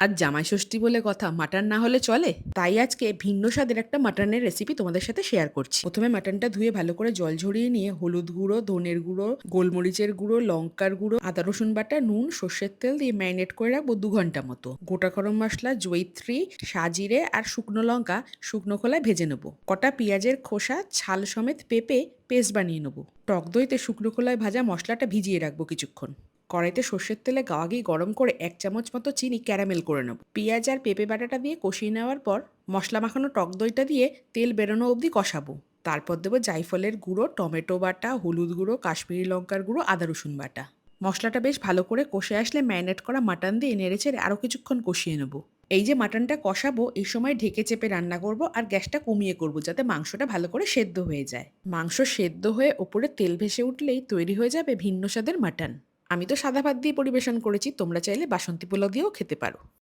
আর জামাই ষষ্ঠী বলে কথা, মাটন না হলে চলে? তাই আজকে ভিন্ন স্বাদের একটা মাটনের রেসিপি তোমাদের সাথে শেয়ার করছি। প্রথমে মাটনটা ধুয়ে ভালো করে জল ঝরিয়ে নিয়ে হলুদ গুঁড়ো, ধনের গুঁড়ো, গোলমরিচের গুঁড়ো, লঙ্কার গুঁড়ো, আদা রসুন বাটা, নুন, সর্ষের তেল দিয়ে ম্যারিনেট করে রাখবো 2 ঘন্টা মতো। গোটা গরম মশলা, জয়িত্রী, সাজিরে আর শুকনো লঙ্কা শুকনো খোলায় ভেজে নেবো। কটা পেঁয়াজের খোসা, ছাল সমেত পেঁপে পেস্ট বানিয়ে নেবো। টক দইতে শুকনো খোলায় ভাজা মশলাটা ভিজিয়ে রাখবো কিছুক্ষণ। কড়াইতে সর্ষের তেলে গাওয়াগি গরম করে 1 চামচ মতো চিনি ক্যারামেল করে নেব। পেঁয়াজ আর পেঁপে বাটাটা দিয়ে কষিয়ে নেওয়ার পর মশলা মাখানো টক দইটা দিয়ে তেল বেরোনো অবধি কষাবো। তারপর দেবো জায়ফলের গুঁড়ো, টমেটো বাটা, হলুদ গুঁড়ো, কাশ্মীরি লঙ্কার গুঁড়ো, আদা রসুন বাটা। মশলাটা বেশ ভালো করে কষে আসলে ম্যারিনেট করা মাটন দিয়ে নেড়েচেড়ে আরও কিছুক্ষণ কষিয়ে নেব। এই যে মাটনটা কষাবো, এই সময় ঢেকে চেপে রান্না করব আর গ্যাসটা কমিয়ে করব, যাতে মাংসটা ভালো করে সেদ্ধ হয়ে যায়। মাংস সেদ্ধ হয়ে ওপরে তেল ভেসে উঠলেই তৈরি হয়ে যাবে ভিন্ন স্বাদের মাটন। আমি তো সাদা ভাত দিয়ে পরিবেশন করেছি, তোমরা চাইলে বাসন্তী পোলাও দিয়েও খেতে পারো।